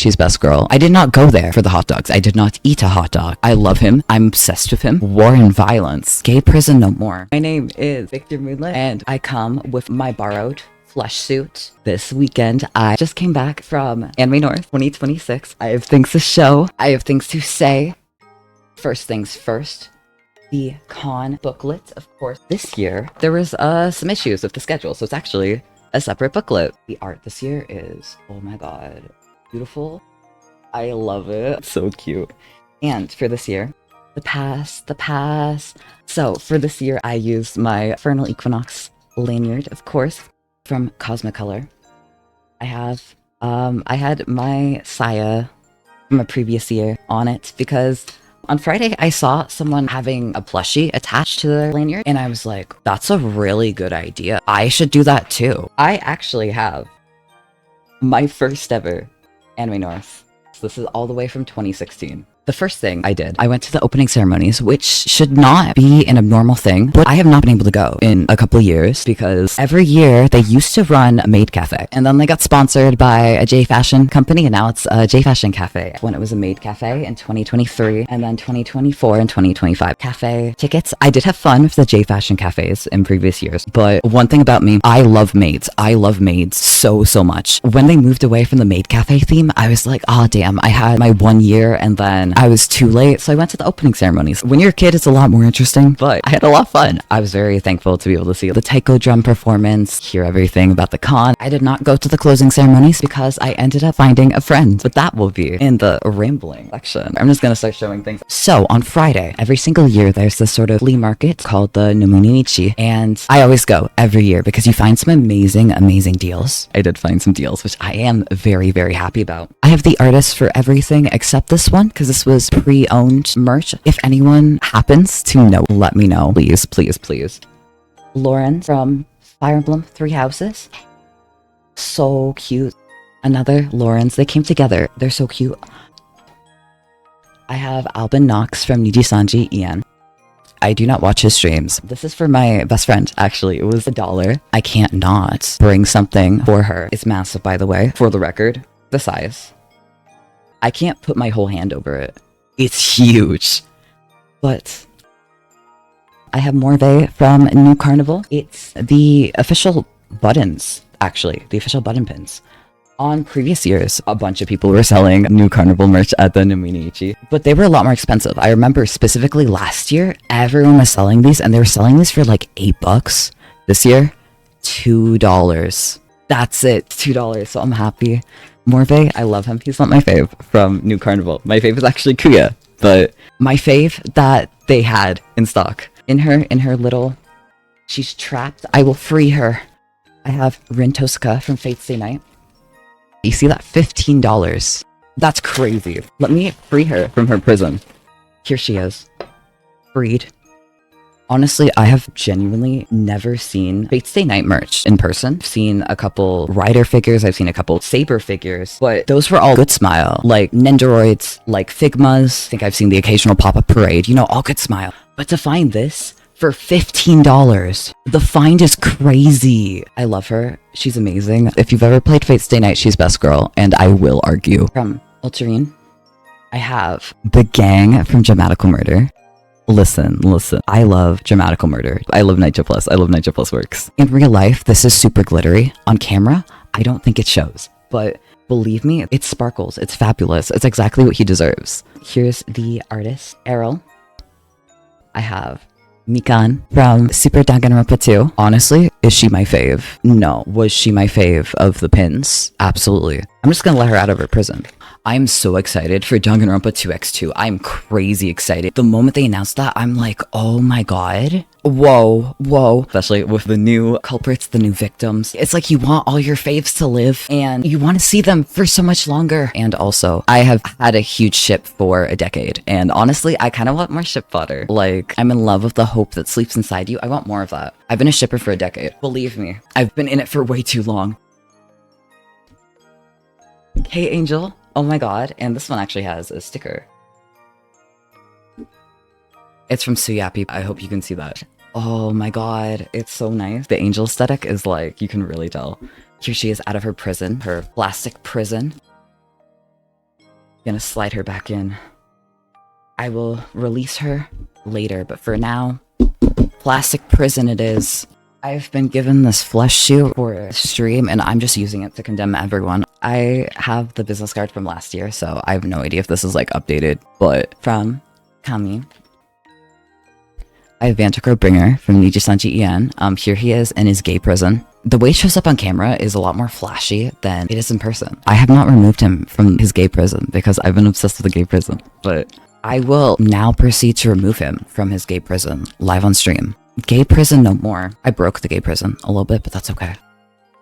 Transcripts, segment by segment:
She's best girl. I did not go there for the hot dogs. I did not eat a hot dog. I love him. I'm obsessed with him. War and violence. Gay prison no more. My name is Victor Moonlit, and I come with my borrowed flesh suit. This weekend, I just came back from Anime North 2026. I have things to show. I have things to say. First things first. The con booklet, of course. This year, there was some issues with the schedule, so it's actually a separate booklet. The art this year is, oh my god, beautiful. I love it. It's so cute. And for this year, the pass. So for this year, I used my Vernal Equinox lanyard, of course, from Cosmocolor. I had my Saya from a previous year on it because on Friday, I saw someone having a plushie attached to their lanyard, and I was like, that's a really good idea. I should do that too. I actually have my first ever Anime North. So this is all the way from 2016. The first thing I did, I went to the opening ceremonies, which should not be an abnormal thing, but I have not been able to go in a couple of years because every year they used to run a maid cafe, and then they got sponsored by a J Fashion company, and now it's a J Fashion cafe. When it was a maid cafe in 2023, and then 2024 and 2025 cafe tickets. I did have fun with the J Fashion cafes in previous years, but one thing about me, I love maids. I love maids so much. When they moved away from the maid cafe theme, I was like, oh damn, I had my 1 year and then I was too late, so I went to the opening ceremonies. When you're a kid, it's a lot more interesting, but I had a lot of fun. I was very thankful to be able to see the taiko drum performance, hear everything about the con. I did not go to the closing ceremonies because I ended up finding a friend, but that will be in the rambling section. I'm just gonna start showing things. So on Friday, every single year, there's this sort of flea market called the Nomuninichi, and I always go every year because you find some amazing deals. I did find some deals, which I am very happy about. I have the artists for everything except this one because this was pre-owned merch. If anyone happens to know, let me know, please. Lauren from Fire Emblem Three Houses. So cute. Another Lauren's. They came together. They're so cute. I have Albin Knox from Nijisanji Ian. I do not watch his streams. This is for my best friend, actually. It was $1. I can't not bring something for her. It's massive, by the way, for the record. The size. I can't put my whole hand over it. It's huge. But I have Morve from New Carnival. It's the official buttons, actually. The official button pins. On previous years, a bunch of people were selling New Carnival merch at the Nominichi, but they were a lot more expensive. I remember specifically last year, everyone was selling these, and they were selling these for like $8. This year, $2. That's it, $2, so I'm happy. Morve, I love him. He's not my fave from New Carnival. My fave is actually Kuya, but my fave that they had in stock. In her little, she's trapped. I will free her. I have Rin Tosuka from Fate Stay Night. You see that? $15. That's crazy. Let me free her from her prison. Here she is. Freed. Honestly, I have genuinely never seen Fate Stay Night merch in person. I've seen a couple Rider figures, I've seen a couple Saber figures, but those were all good smile. Like Nendoroids, like Figmas. I think I've seen the occasional pop-up parade, you know, all good smile. But to find this for $15, the find is crazy. I love her. She's amazing. If you've ever played Fate Stay Night, she's best girl, and I will argue. From Ultramarine, I have the gang from Dramatical Murder. Listen. I love Dramatical Murder. I love Nitro Plus. I love Nitro Plus works. In real life, this is super glittery. On camera, I don't think it shows. But believe me, it sparkles. It's fabulous. It's exactly what he deserves. Here's the artist, Errol. I have Mikan from Super Danganronpa 2. Honestly, is she my fave? No. Was she my fave of the pins? Absolutely. I'm just gonna let her out of her prison. I'm so excited for Danganronpa 2x2. I'm crazy excited. The moment they announced that, I'm like, oh my god. Whoa. Especially with the new culprits, the new victims. It's like you want all your faves to live and you want to see them for so much longer. And also, I have had a huge ship for a decade. And honestly, I kind of want more ship fodder. Like, I'm in love with the hope that sleeps inside you. I want more of that. I've been a shipper for a decade. Believe me, I've been in it for way too long. Hey, Angel. Oh my god, and this one actually has a sticker. It's from Suyapi. I hope you can see that. Oh my god, it's so nice. The angel aesthetic is like, you can really tell. Here she is out of her prison, her plastic prison. Gonna slide her back in. I will release her later, but for now, plastic prison it is. I've been given this flesh suit for a stream, and I'm just using it to condemn everyone. I have the business card from last year, so I have no idea if this is like updated, but from Kami, I have vtuber from Nijisanji En. Here he is in his gay prison. The way he shows up on camera is a lot more flashy than it is in person. I have not removed him from his gay prison because I've been obsessed with the gay prison, but I will now proceed to remove him from his gay prison live on stream. Gay prison no more. I broke the gay prison a little bit, but that's okay.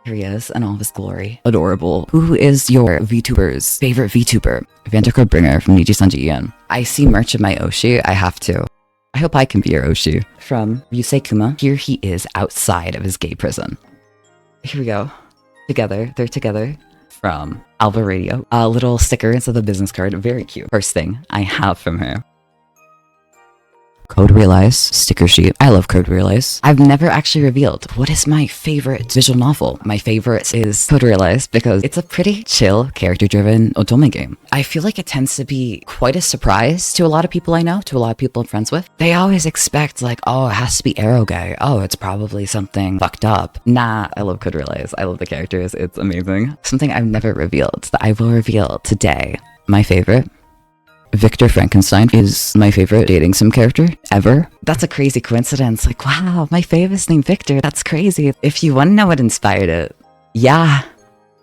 Here he is in all of his glory. Adorable. Who is your VTuber's favorite VTuber? vtuber from Nijisanji En. I see merch of my Oshi. I have to. I hope I can be your Oshi. From Yusei Kuma. Here he is outside of his gay prison. Here we go. Together. They're together. From Alva Radio. A little sticker instead of the business card. Very cute. First thing I have from her. Code Realize sticker sheet. I love Code Realize. I've never actually revealed what is my favorite visual novel. My favorite is Code Realize because it's a pretty chill, character-driven otome game. I feel like it tends to be quite a surprise to a lot of people I know, to a lot of people I'm friends with. They always expect like, oh, it has to be eroge. Oh, it's probably something fucked up. Nah, I love Code Realize. I love the characters. It's amazing. Something I've never revealed that I will reveal today. My favorite. Victor Frankenstein is my favorite dating sim character ever. That's a crazy coincidence. Like, wow, my favorite's named Victor. That's crazy. If you want to know what inspired it, yeah,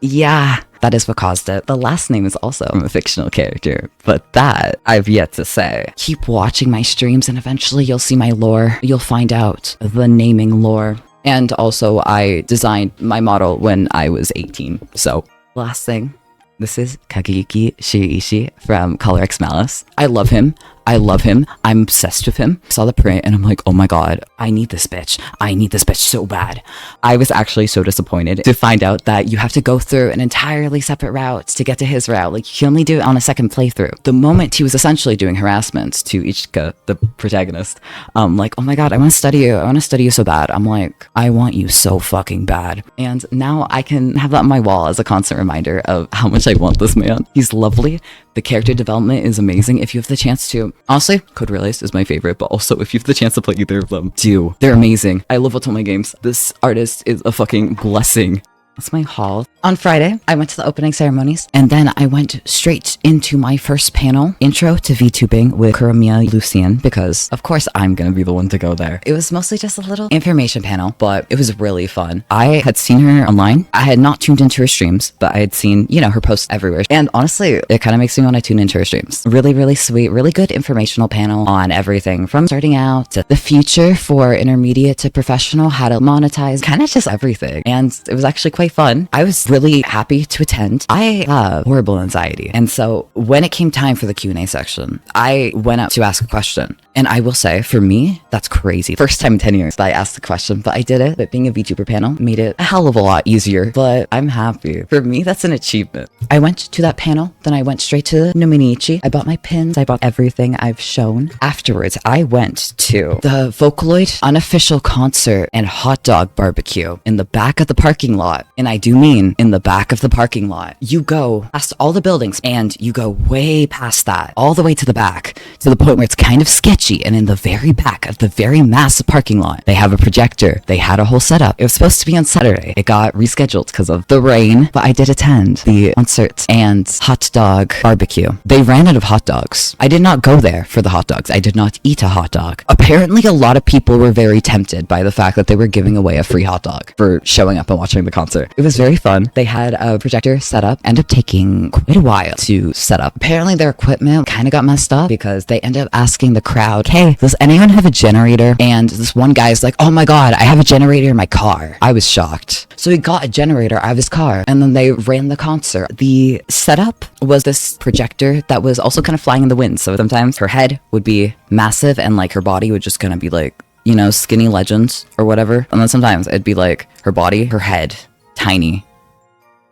that is what caused it. The last name is also from a fictional character, but that I've yet to say. Keep watching my streams and eventually you'll see my lore. You'll find out the naming lore. And also I designed my model when I was 18. So last thing. This is Kageyuki Shiriishi from Color X Malice. I love him. I'm obsessed with him. Saw the print and I'm like, oh my god, I need this bitch. I need this bitch so bad. I was actually so disappointed to find out that you have to go through an entirely separate route to get to his route. Like, you can only do it on a second playthrough. The moment he was essentially doing harassment to Ichika, the protagonist, like, oh my god, I want to study you. I want to study you so bad. I'm like, I want you so fucking bad. And now I can have that on my wall as a constant reminder of how much I want this man. He's lovely. The character development is amazing. If you have the chance to, honestly, Code Realize is my favorite, but also if you have the chance to play either of them, do. They're amazing. I love otome games. This artist is a fucking blessing. That's my haul. On Friday, I went to the opening ceremonies, and then I went straight into my first panel, Intro to VTubing with Kuromiya Lucien, because of course I'm gonna be the one to go there. It was mostly just a little information panel, but it was really fun. I had seen her online. I had not tuned into her streams, but I had seen, you know, her posts everywhere. And honestly, it kind of makes me want to tune into her streams. Really, really sweet, really good informational panel on everything from starting out to the future for intermediate to professional, how to monetize, kind of just everything. And it was actually quite fun. I was really happy to attend. I have horrible anxiety. And so when it came time for the Q&A section, I went up to ask a question. And I will say, for me, that's crazy. First time in 10 years that I asked the question, but I did it. But being a VTuber panel made it a hell of a lot easier, but I'm happy. For me, that's an achievement. I went to that panel, then I went straight to Nominichi. I bought my pins, I bought everything I've shown. Afterwards, I went to the Vocaloid unofficial concert and hot dog barbecue in the back of the parking lot. And I do mean in the back of the parking lot. You go past all the buildings and you go way past that, all the way to the back, to the point where it's kind of sketchy. And in the very back of the very massive parking lot, they have a projector. They had a whole setup. It was supposed to be on Saturday. It got rescheduled because of the rain, but I did attend the concert and hot dog barbecue. They ran out of hot dogs. I did not go there for the hot dogs. I did not eat a hot dog. Apparently, a lot of people were very tempted by the fact that they were giving away a free hot dog for showing up and watching the concert. It was very fun. They had a projector set up. Ended up taking quite a while to set up. Apparently, their equipment kind of got messed up because they ended up asking the crowd, hey, does anyone have a generator? And this one guy's like, oh my god, I have a generator in my car. I was shocked. So he got a generator out of his car and then they ran the concert. The setup was this projector that was also kind of flying in the wind. So sometimes her head would be massive and like her body would just kind of be like, you know, skinny legends or whatever. And then sometimes it'd be like her body, her head, tiny.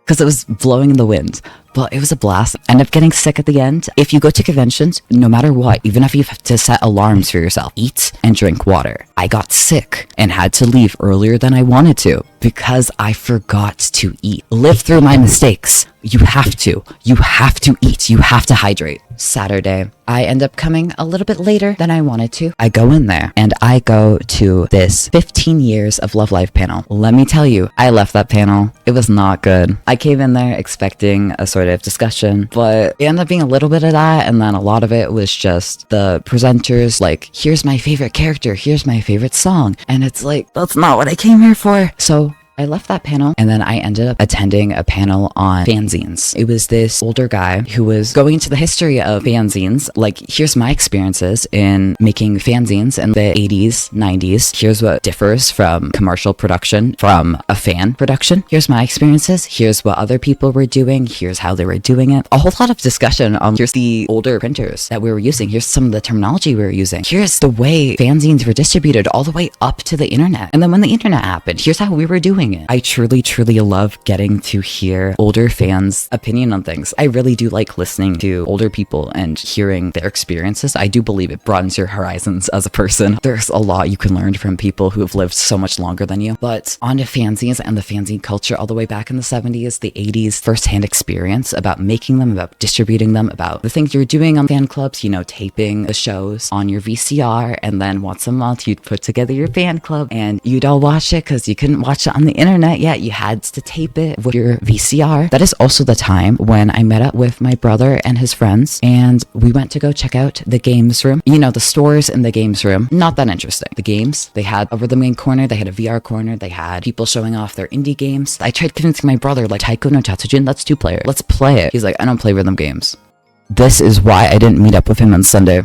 Because it was blowing in the wind. But it was a blast. Ended up getting sick at the end. If you go to conventions, no matter what, even if you have to set alarms for yourself, eat and drink water. I got sick and had to leave earlier than I wanted to because I forgot to eat. Live through my mistakes. You have to. You have to eat. You have to hydrate. Saturday, I end up coming a little bit later than I wanted to. I go in there and I go to this 15 years of Love Life panel. Let me tell you, I left that panel. It was not good. I came in there expecting a sort of discussion, but it ended up being a little bit of that. And then a lot of it was just the presenters like, here's my favorite character. Here's my favorite song. And it's like, that's not what I came here for. So I left that panel and then I ended up attending a panel on fanzines. It was this older guy who was going into the history of fanzines. Like, here's my experiences in making fanzines in the 80s, 90s. Here's what differs from commercial production from a fan production. Here's my experiences. Here's what other people were doing. Here's how they were doing it. A whole lot of discussion on here's the older printers that we were using. Here's some of the terminology we were using. Here's the way fanzines were distributed all the way up to the internet. And then when the internet happened, here's how we were doing it. I truly love getting to hear older fans' opinion on things. I really do like listening to older people and hearing their experiences. I do believe it broadens your horizons as a person. There's a lot you can learn from people who have lived so much longer than you. But on to fanzines and the fanzine culture all the way back in the 70s, the 80s, firsthand experience about making them, about distributing them, about the things you're doing on fan clubs, you know, taping the shows on your VCR, and then once a month you'd put together your fan club and you'd all watch it because you couldn't watch it on the internet yet. You had to tape it with your VCR. That is also the time when I met up with my brother and his friends and we went to go check out the games room. You know, the stores in the games room, not that interesting. The games, they had a rhythm game corner, they had a VR corner, they had people showing off their indie games. I tried convincing my brother, like, Taiko no Tatsujin, that's 2-player. Let's play it. He's like, I don't play rhythm games. This is why I didn't meet up with him on Sunday.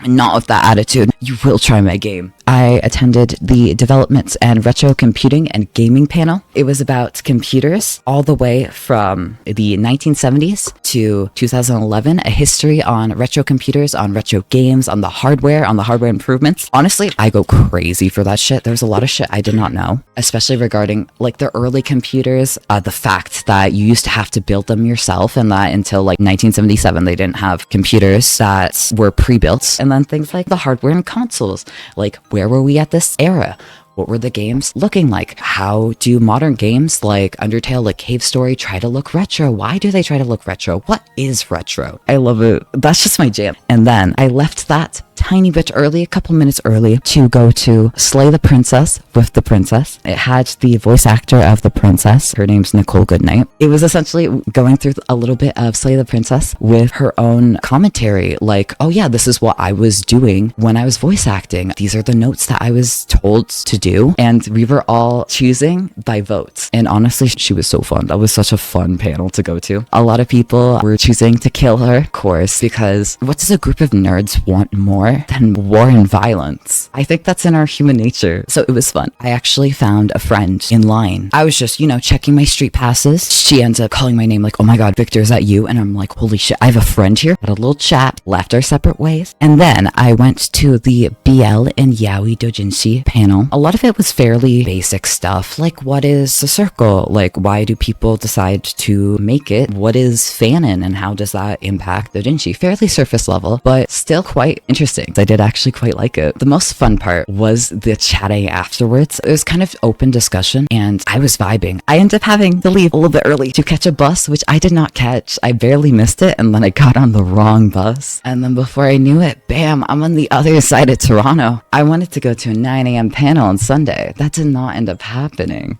Not with that attitude. You will try my game. I attended the Developments and Retro Computing and Gaming panel. It was about computers all the way from the 1970s to 2011, a history on retro computers, on retro games, on the hardware improvements. Honestly, I go crazy for that shit. There's a lot of shit I did not know, especially regarding like the early computers, the fact that you used to have to build them yourself and that until like 1977, they didn't have computers that were pre-built. And then things like the hardware and consoles, like where were we at this era? What were the games looking like? How do modern games like Undertale, like Cave Story, try to look retro? Why do they try to look retro? What is retro? I love it. That's just my jam. And then I left that tiny bit early, a couple minutes early, to go to Slay the Princess with the princess. It had the voice actor of the princess. Her name's Nicole Goodnight. It was essentially going through a little bit of Slay the Princess with her own commentary, like, oh yeah, this is what I was doing when I was voice acting. These are the notes that I was told to do. And we were all choosing by votes. And honestly, she was so fun. That was such a fun panel to go to. A lot of people were choosing to kill her, of course, because what does a group of nerds want more than war and violence? I think that's in our human nature. So it was fun. I actually found a friend in line. I was just, checking my street passes. She ends up calling my name like, oh my God, Victor, is that you? And I'm like, holy shit, I have a friend here. Had a little chat, left our separate ways. And then I went to the BL and Yaoi Dojinshi panel. A lot of it was fairly basic stuff. Like, what is a circle? Like, why do people decide to make it? What is fanon and how does that impact Dojinshi? Fairly surface level, but still quite interesting. I did actually quite like it. The most fun part was the chatting afterwards. It was kind of open discussion and I was vibing. I ended up having to leave a little bit early to catch a bus, which I did not catch. I barely missed it and then I got on the wrong bus. And then before I knew it, bam, I'm on the other side of Toronto. I wanted to go to a 9 a.m. panel on Sunday. That did not end up happening.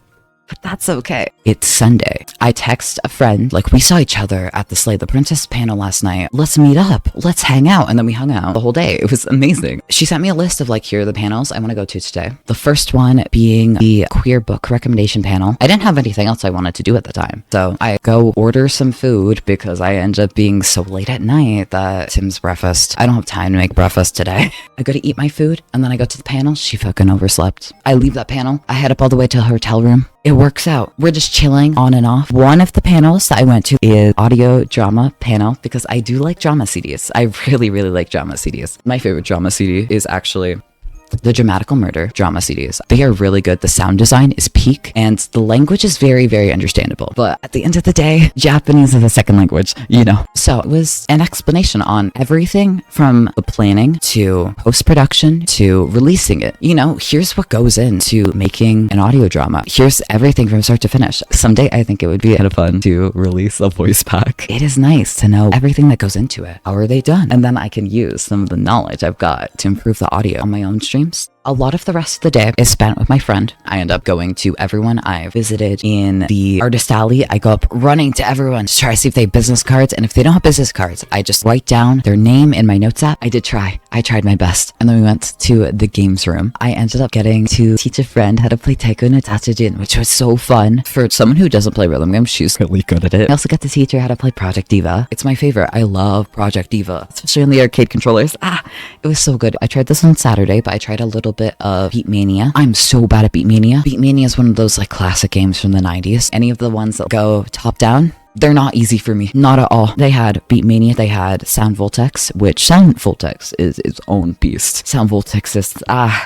But that's okay. It's Sunday. I text a friend, like, we saw each other at the Slay the Princess panel last night. Let's meet up. Let's hang out. And then we hung out the whole day. It was amazing. She sent me a list of like, here are the panels I want to go to today. The first one being the queer book recommendation panel. I didn't have anything else I wanted to do at the time. So I go order some food because I end up being so late at night that Tim's breakfast. I don't have time to make breakfast today. I go to eat my food and then I go to the panel. She fucking overslept. I leave that panel. I head up all the way to the hotel room. It works out. We're just chilling on and off. One of the panels that I went to is audio drama panel because I do like drama CDs. I really like drama CDs. My favorite drama CD is actually the Dramatical Murder drama CDs. They are really good. The sound design is peak and the language is very, very understandable. But at the end of the day, Japanese is a second language, you know. So it was an explanation on everything from the planning to post-production to releasing it. You know, here's what goes into making an audio drama. Here's everything from start to finish. Someday I think it would be kind of fun to release a voice pack. It is nice to know everything that goes into it. How are they done? And then I can use some of the knowledge I've got to improve the audio on my own streams. A lot of the rest of the day is spent with my friend. I end up going to everyone I visited in the artist alley. I go up running to everyone to try to see if they have business cards. And if they don't have business cards, I just write down their name in my notes app. I did try. I tried my best. And then we went to the games room. I ended up getting to teach a friend how to play Taiko no Tatsujin, which was so fun. For someone who doesn't play rhythm games, she's really good at it. I also get to teach her how to play Project Diva. It's my favorite. I love Project Diva, especially on the arcade controllers. It was so good. I tried this on Saturday, but I tried a little bit of Beatmania. I'm so bad at Beatmania. Beatmania is one of those like classic games from the 90s. Any of the ones that go top down, they're not easy for me. Not at all. They had Beatmania, they had Sound Voltex, which Sound Voltex is its own beast. Sound Voltex is,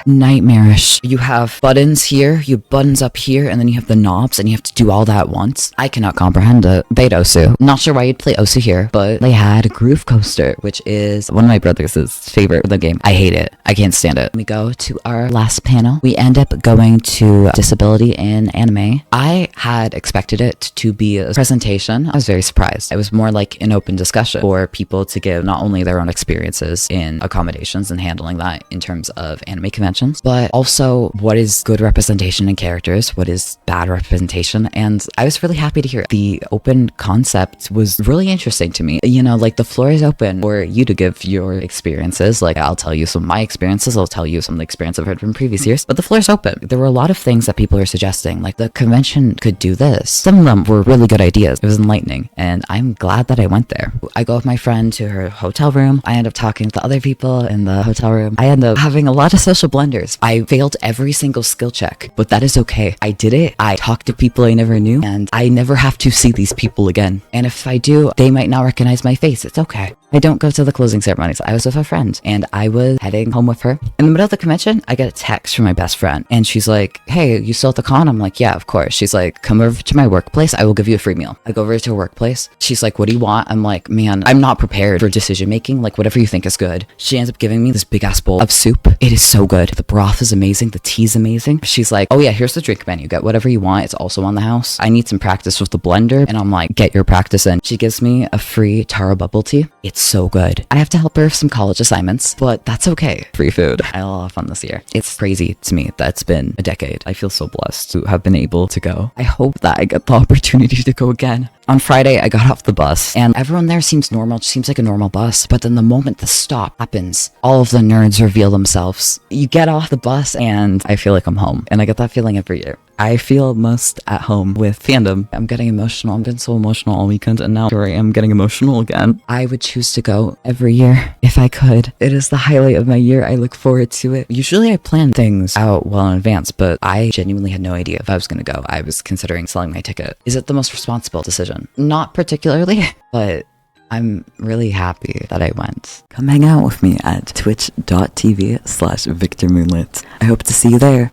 nightmarish. You have buttons here, you have buttons up here, and then you have the knobs, and you have to do all that at once. I cannot comprehend it. They had Osu. Not sure why you'd play Osu here, but they had Groove Coaster, which is one of my brother's favorite of the game. I hate it. I can't stand it. We go to our last panel. We end up going to disability in anime. I had expected it to be a presentation. I was very surprised. It was more like an open discussion for people to give not only their own experiences in accommodations and handling that in terms of anime conventions, but also what is good representation in characters, what is bad representation. And I was really happy to hear it. The open concept was really interesting to me. You know, like the floor is open for you to give your experiences. Like I'll tell you some of my experiences. I'll tell you some of the experience I've heard from previous years, but the floor is open. There were a lot of things that people were suggesting, like the convention could do this. Some of them were really good ideas. It was enlightening, and I'm glad that I went there. I go with my friend to her hotel room. I end up talking to other people in the hotel room. I end up having a lot of social blunders. I failed every single skill check, but that is okay. I did it. I talked to people I never knew, and I never have to see these people again. And if I do, they might not recognize my face. It's okay. I don't go to the closing ceremonies. I was with a friend, and I was heading home with her. In the middle of the convention, I get a text from my best friend, and she's like, "Hey, you still at the con?" I'm like, "Yeah, of course." She's like, "Come over to my workplace. I will give you a free meal." I go over to her workplace. She's like, "What do you want?" I'm like, "Man, I'm not prepared for decision making. Like, whatever you think is good." She ends up giving me this big ass bowl of soup. It is so good. The broth is amazing. The tea's amazing. She's like, "Oh yeah, here's the drink menu. Get whatever you want. It's also on the house. I need some practice with the blender." And I'm like, "Get your practice in." She gives me a free taro bubble tea. It's so good. I have to help her with some college assignments, but that's okay. Free food. I had a lot of fun this year. It's crazy to me that it's been a decade. I feel so blessed to have been able to go. I hope that I get the opportunity to go again. On Friday, I got off the bus, and everyone there seems normal. It seems like a normal bus. But then the moment the stop happens, all of the nerds reveal themselves. You get off the bus, and I feel like I'm home. And I get that feeling every year. I feel most at home with fandom. I'm getting emotional. I've been so emotional all weekend, and now here I am getting emotional again. I would choose to go every year if I could. It is the highlight of my year. I look forward to it. Usually I plan things out well in advance, but I genuinely had no idea if I was going to go. I was considering selling my ticket. Is it the most responsible decision? Not particularly, but I'm really happy that I went. Come hang out with me at twitch.tv/VictorMoonlit. I hope to see you there.